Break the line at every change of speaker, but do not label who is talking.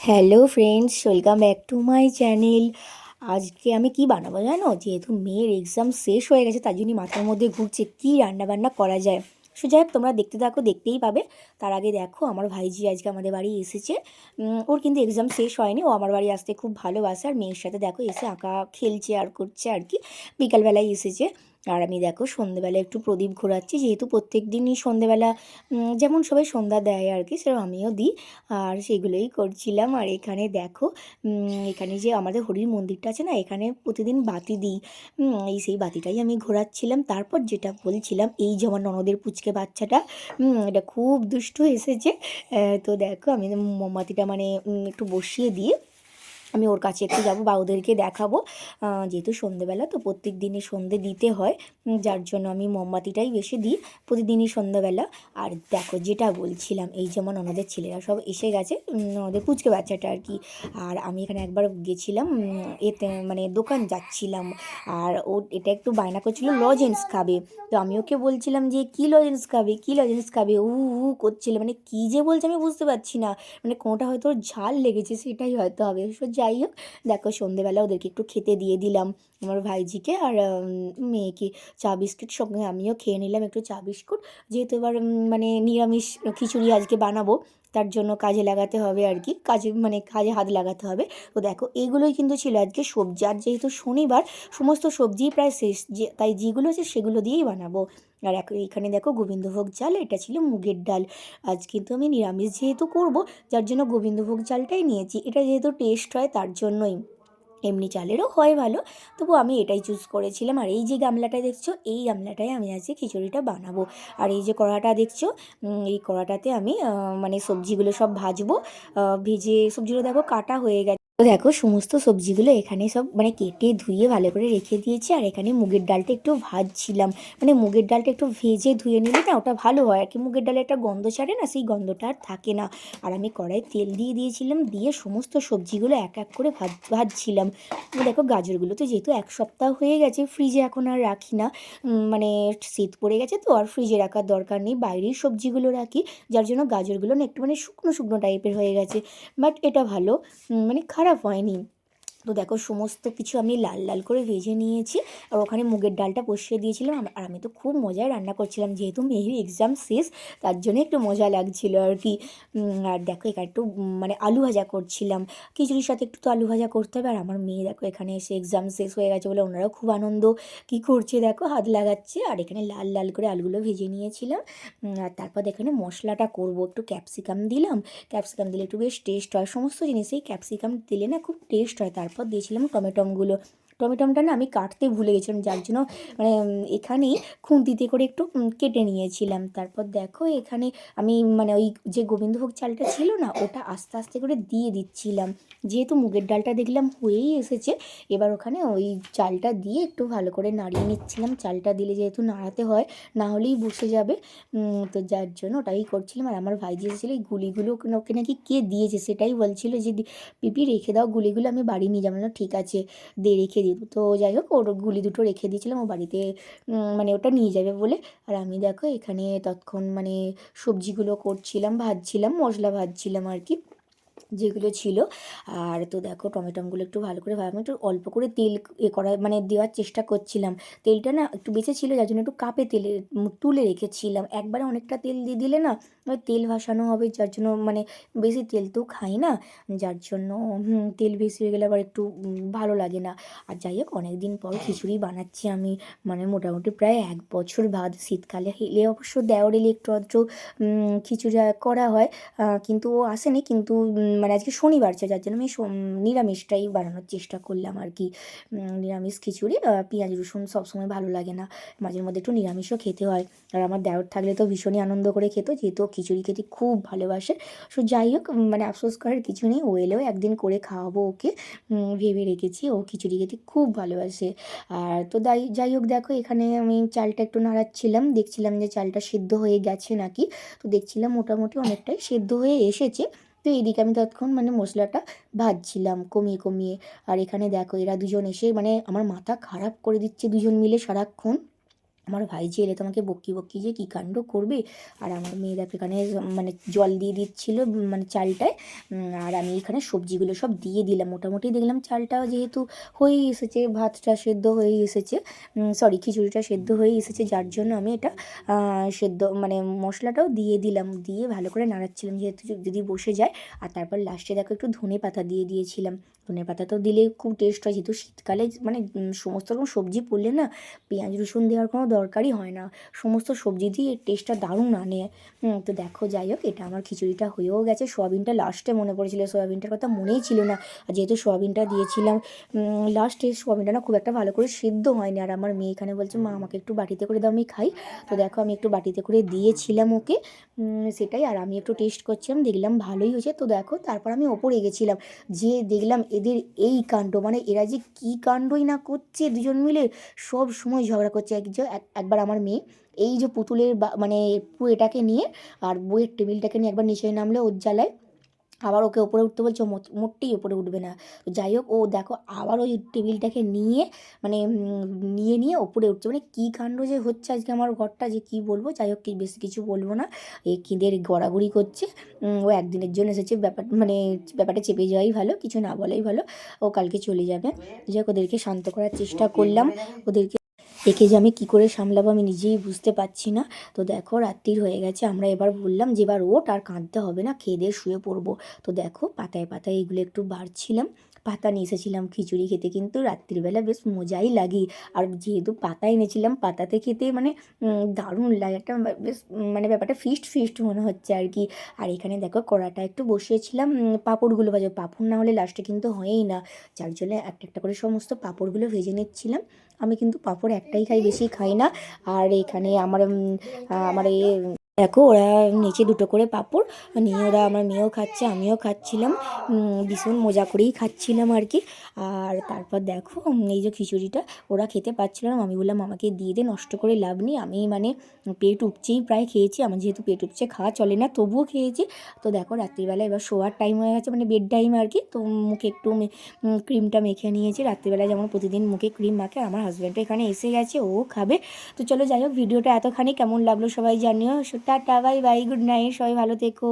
Hello friends, welcome back to my channel. আজকে আমি কি বানাবো জানো? যেহেতু মেয়ের এক্সাম শেষ হয়ে গেছে, তার জন্যই মাথার মধ্যে ঘুরছে কী রান্নাবান্না করা যায়। সো যাই হোক, তোমরা দেখতে থাকো, দেখতেই পাবে। তার আগে দেখো, আমার ভাইজি আজকে আমাদের বাড়ি এসেছে। ওর কিন্তু এক্সাম শেষ হয়নি, ও আমার বাড়ি আসতে খুব ভালোবাসে। আর মেয়ের সাথে দেখো এসে আঁকা খেলছে আর করছে আর কি। বিকালবেলায় এসেছে। আর আমি দেখো সন্ধেবেলা একটু প্রদীপ ঘোরাচ্ছি, যেহেতু প্রত্যেক দিনই সন্ধেবেলা যেমন সবাই সন্ধ্যা দেয় আর কি, সেরকম আমিও দিই। আর সেগুলোই করছিলাম। আর এখানে দেখো, এখানে যে আমাদের হরির মন্দিরটা আছে না, এখানে প্রতিদিন বাতি দিই। সেই বাতিটাই আমি ঘোরাচ্ছিলাম। তারপর যেটা বলছিলাম, এই যে আমার ননদের পুচকে বাচ্চাটা, এটা খুব দুষ্টু এসেছে। তো দেখো আমি মোমবাতিটা মানে একটু বসিয়ে দিয়ে আমি ওর কাছে একটু যাবো বা ওদেরকে দেখাবো। যেহেতু সন্ধেবেলা তো প্রত্যেক দিনই সন্ধে দিতে হয়, যার জন্য আমি মোমবাতিটাই বেশি দিই প্রতিদিনই সন্ধ্যাবেলা। আর দেখো যেটা বলছিলাম, এই যেমন ওনাদের ছেলেরা সব এসে গেছে, ওদের পুচকে বাচ্চাটা আর কি। আর আমি এখানে একবার গেছিলাম, এতে মানে দোকান যাচ্ছিলাম। আর ও এটা একটু বায়না করছিল লজেন্স খাবে। তো আমি ওকে বলছিলাম যে কী লজেন্স খাবে, কী লজেন্স খাবে, করছিল, মানে কী যে বলছে আমি বুঝতে পারছি না। মানে কোনোটা হয়তো ওর ঝাল লেগেছে, সেটাই হয়তো হবে। সো যাই হোক, দেখো সন্ধেবেলা ওদেরকে একটু খেতে দিয়ে দিলাম, আমার ভাইজিকে আর মেয়েকে। চা বিস্কিট সঙ্গে আমিও খেয়ে নিলাম একটু চা বিস্কুট। যেহেতু এবার মানে নিরামিষ খিচুড়ি আজকে বানাবো, তার জন্য কাজে লাগাতে হবে আর কি, কাজে হাত লাগাতে হবে। তো দেখো এইগুলোই কিন্তু ছিল আজকে সবজি। আর যেহেতু শনিবার, সমস্ত সবজিই প্রায় শেষ, যে তাই যেগুলো আছে সেগুলো দিয়েই বানাবো। আর এখানে দেখো গোবিন্দভোগ চাল, এটা ছিল মুগের ডাল। আজ কিন্তু আমি নিরামিষ যেহেতু করব, যার জন্য গোবিন্দভোগ চালটাই নিয়েছি। এটা যেহেতু টেস্ট হয় তার জন্যই। এমনি চালেরও হয় ভালো, তবু আমি এটাই চুজ করেছিলাম। আর এই যে গামলাটা দেখছো, এই গামলাটায় আমি আজকে খিচুড়িটা বানাবো। আর এই যে কড়াটা দেখছো, এই কড়াটাতে আমি মানে সবজিগুলো সব ভাজবো। ভেজে সবজিগুলো দেখো কাটা হয়ে গেছে। তো দেখো সমস্ত সবজিগুলো এখানে সব মানে কেটে ধুয়ে ভালো করে রেখে দিয়েছি। আর এখানে মুগের ডালটা একটু ভাজছিলাম। মানে মুগের ডালটা একটু ভেজে ধুয়ে নিলে না ওটা ভালো হয় আর কি, মুগের ডালে একটা গন্ধ ছাড়ে না, সেই গন্ধটা আর থাকে না। আর আমি কড়াই তেল দিয়ে দিয়েছিলাম, দিয়ে সমস্ত সবজিগুলো এক এক করে ভাজছিলাম। দেখো গাজরগুলো তো যেহেতু এক সপ্তাহ হয়ে গেছে, ফ্রিজে এখন আর রাখি না। মানে শীত পড়ে গেছে তো আর ফ্রিজে রাখার দরকার নেই, বাইরেই সবজিগুলো রাখি। যার জন্য গাজরগুলো না একটু মানে শুকনো শুকনো টাইপের হয়ে গেছে। বাট এটা ভালো, মানে খারাপ হয়নি। তো দেখো সমস্ত কিছু আমি লাল লাল করে ভেজে নিয়েছি। আর ওখানে মুগের ডালটা বসিয়ে দিয়েছিলাম। আর আমি তো খুব মজায় রান্না করছিলাম, যেহেতু মেয়ের এক্সাম শেষ, তার জন্য একটু মজা লাগছিল আর কি। আর দেখো এখানে একটু মানে আলু ভাজা করছিলাম। খিচুড়ির সাথে একটু তো আলু ভাজা করতে হবে। আর আমার মেয়ে দেখো এখানে এসে এক্সাম শেষ হয়ে গেছে বলে ওনারাও খুব আনন্দ কী করছে দেখো, হাত লাগাচ্ছে। আর এখানে লাল লাল করে আলুগুলো ভেজে নিয়েছিলাম। আর তারপর এখানে মশলাটা করব, একটু ক্যাপসিকাম দিলাম। ক্যাপসিকাম দিলে একটু বেশ টেস্ট হয়, সমস্ত জিনিসেই ক্যাপসিকাম দিলে না খুব টেস্ট হয়। তারপর দিয়েছিলাম টমেটোগুলো। টমেটোটা না আমি কাটতে ভুলে গেছিলাম, যার জন্য মানে এখানেই খুন্তিতে করে একটু কেটে নিয়েছিলাম। তারপর দেখো এখানে আমি মানে ওই যে গোবিন্দভোগ চালটা ছিল না, ওটা আস্তে আস্তে করে দিয়ে দিচ্ছিলাম। যেহেতু মুগের ডালটা দেখলাম হয়েই এসেছে, এবার ওখানে ওই চালটা দিয়ে একটু ভালো করে নাড়িয়ে নিচ্ছিলাম। চালটা দিলে যেহেতু নাড়াতে হয়, না হলেই বসে যাবে। তো যার জন্য ওটাই করছিলাম। আর আমার ভাইজি এসেছিলো, এই গুলিগুলো ওকে নাকি কে দিয়েছে সেটাই বলছিল, যে পিপি রেখে দাও গুলিগুলো, আমি বাড়ি নিয়ে যাবো না, ঠিক আছে দিয়ে রেখে দিই। তো যাই হোক, ওর গুলি দুটো রেখে দিয়েছিলাম ও বাড়িতে মানে ওটা নিয়ে যাবে বলে। আর আমি দেখো এখানে তৎক্ষণ মানে সবজিগুলো করছিলাম, ভাজছিলাম, মশলা ভাজছিলাম আর কি যেগুলো ছিল। আর তো দেখো টমেটোগুলো একটু ভালো করে আমি একটু অল্প করে তেল করা মানে দেওয়ার চেষ্টা করছিলাম। তেলটা না একটু বেঁচে ছিল, যার জন্য একটু কাপে তেলে তুলে রেখেছিলাম। একবারে অনেকটা তেল দিয়ে দিলে না তেল ভাসানো হবে, যার জন্য মানে বেশি তেল তো খাই না, যার জন্য তেল বেশি হয়ে গেলে আবার একটু ভালো লাগে না। আর যাই হোক, অনেক দিন পর খিচুড়ি বানাচ্ছি আমি, মানে মোটামুটি প্রায় 1 বছর বাদ। শীতকালে এলে অবশ্য দেওয়ার এলে একটু আধটু খিচুড়ি করা হয়, কিন্তু ও আসেনি। কিন্তু মানে আজকে শনিবার ছিল, যার জন্য আমি নিরামিষটাই বানানোর চেষ্টা করলাম আর কি। নিরামিষ খিচুড়ি, পেঁয়াজ রসুন সবসময় ভালো লাগে না, মাঝে মধ্যে একটু নিরামিষও খেতে হয়। আর আমার দেওর থাকলে তো ভীষণই আনন্দ করে খেত, যেহেতু খিচুড়ি খেতে খুব ভালোবাসে। সো যাই হোক, মানে আফসোস করার কিছু নেই, ও এলেও একদিন করে খাওয়াবো ওকে, ভেবে রেখেছি। ও খিচুড়ি খেতে খুব ভালোবাসে। আর তো যাই হোক, দেখো এখানে আমি চালটা একটু নাড়াচ্ছিলাম, দেখছিলাম যে চালটা সিদ্ধ হয়ে গেছে নাকি। তো দেখছিলাম মোটামুটি অনেকটাই সেদ্ধ হয়ে এসেছে। তো এইদিকে আমি তৎক্ষণ মানে মশলাটা ভাজছিলাম কমিয়ে কমিয়ে। আর এখানে দেখো এরা দুজন এসে মানে আমার মাথা খারাপ করে দিচ্ছে দুজন মিলে সারাক্ষণ। আমার ভাইঝি এলে তো আমাকে বকি বকি যে কী কাণ্ড করবে। আর আমার মেয়ে দেখো এখানে মানে জল দিয়ে দিচ্ছিলো মানে চালটায়। আর আমি এখানে সবজিগুলো সব দিয়ে দিলাম। মোটামুটি দেখলাম চালটা যেহেতু হয়েই এসেছে, ভাতটা সেদ্ধ হয়েই এসেছে, সরি খিচুড়িটা সেদ্ধ হয়েই এসেছে, যার জন্য আমি এটা সেদ্ধ মানে মশলাটাও দিয়ে দিলাম, দিয়ে ভালো করে নাড়াচ্ছিলাম যেহেতু যদি বসে যায়। আর তারপর লাস্টে দেখো একটু ধনে পাতা দিয়ে দিয়েছিলাম। ধনে পাতা তো দিলে খুব টেস্ট হয়, যেহেতু শীতকালে মানে সমস্ত রকম সবজি পড়লে না পেঁয়াজ রসুন দেওয়ার কোনো দরকারই হয় না, সমস্ত সবজি দিয়ে এর টেস্টটা দারুণ আনে। তো দেখো যাই হোক, এটা আমার খিচুড়িটা হয়েও গেছে। সোয়াবিনটা লাস্টে মনে পড়েছিল, সোয়াবিনটার কথা মনেই ছিল না। আর যেহেতু সোয়াবিনটা দিয়েছিলাম লাস্টে, সোয়াবিনটা না খুব একটা ভালো করে সিদ্ধ হয়নি। আর আমার মেয়ে এখানে বলছে মা আমাকে একটু বাটিতে করে দাও আমি খাই। তো দেখো আমি একটু বাটিতে করে দিয়েছিলাম ওকে, সেটাই। আর আমি একটু টেস্ট করছিলাম, দেখলাম ভালোই হয়েছে। তো দেখো তারপর আমি ওপরে গেছিলাম, যে দেখলাম এদের এই কাণ্ড, মানে এরা যে কী কাণ্ডই না করছে দুজন মিলে, সব সময় ঝগড়া করছে। একবার আমার মেয়ে এই যে পুতুলের মানে এটাকে নিয়ে আর বইয়ের টেবিলটাকে নিয়ে একবার নিচে নামলে ওর জ্বালায়, আবার ওকে ওপরে উঠতে বলছে, মোটেই ওপরে উঠবে না। তো যাই হোক, ও দেখো আবার ওই টেবিলটাকে নিয়ে মানে নিয়ে ওপরে উঠছে। মানে কী কাণ্ড যে হচ্ছে আজকে আমার ঘরটা, যে কী বলবো। যাই হোক, বেশি কিছু বলবো না, এই খিদের গড়াগড়ি করছে। ও একদিনের জন্য এসেছে, ব্যাপারটা চেপে যাওয়াই ভালো, কিছু না বলাই ভালো। ও কালকে চলে যাবে। যাই হোক, ওদেরকে শান্ত করার চেষ্টা করলাম। ওদেরকে একে যে আমি কী করে সামলাবো আমি নিজেই বুঝতে পারছি না। তো দেখো রাত্রির হয়ে গেছে, আমরা এবার বললাম যে এবার ওঠ, আর কাঁদতে হবে না, খেয়ে দিয়ে শুয়ে পড়বো। তো দেখো পাতায় পাতায় এগুলো একটু বাড়ছিলাম, পাতা নিয়ে এসেছিলাম খিচুড়ি খেতে, কিন্তু রাত্রিবেলা বেশ মজাই লাগে। আর যেহেতু পাতা এনেছিলাম, পাতাতে খেতে মানে দারুণ লাগে, একটা বেশ মানে ব্যাপারটা ফিস্ট ফিস্ট মনে হচ্ছে আর কি। আর এখানে দেখো কড়াটা একটু বসিয়েছিলাম পাঁপড়গুলো ভাজা, পাঁপড় না হলে লাস্টে কিন্তু হয়ই না, যার জন্য একটা একটা করে সমস্ত পাঁপড়গুলো ভেজে নিচ্ছিলাম। আমি কিন্তু পাঁপড় একটাই খাই, বেশি খাই না। আর এখানে আমার দেখো ওরা নিচে দুটো করে পাঁপড় নিয়ে ওরা, আমার মেয়েও খাচ্ছে আমিও খাচ্ছিলাম, ভীষণ মজা করেই খাচ্ছিলাম আর কি। আর তারপর দেখো এই যে খিচুড়িটা ওরা খেতে পাচ্ছিল না, আমি বললাম আমাকে দিয়ে দে, নষ্ট করে লাভ নেই। আমি মানে পেট উপচেই প্রায় খেয়েছি, আমার যেহেতু পেট উপচে খাওয়া চলে না তবুও খেয়েছি। তো দেখো রাত্রিবেলা এবার শোয়ার টাইম হয়ে গেছে, মানে বেড টাইম আর কি। তো মুখে একটু ক্রিমটা মেখে নিয়েছি, রাত্রিবেলা যেমন প্রতিদিন মুখে ক্রিম মাখে। আমার হাজব্যান্ডও এখানে এসে গেছে, ও খাবে। তো চলো যাই হোক, ভিডিওটা এতখানি কেমন লাগলো সবাই জানিও। Tata, bye bye, good night, সবাই ভালো থেকো।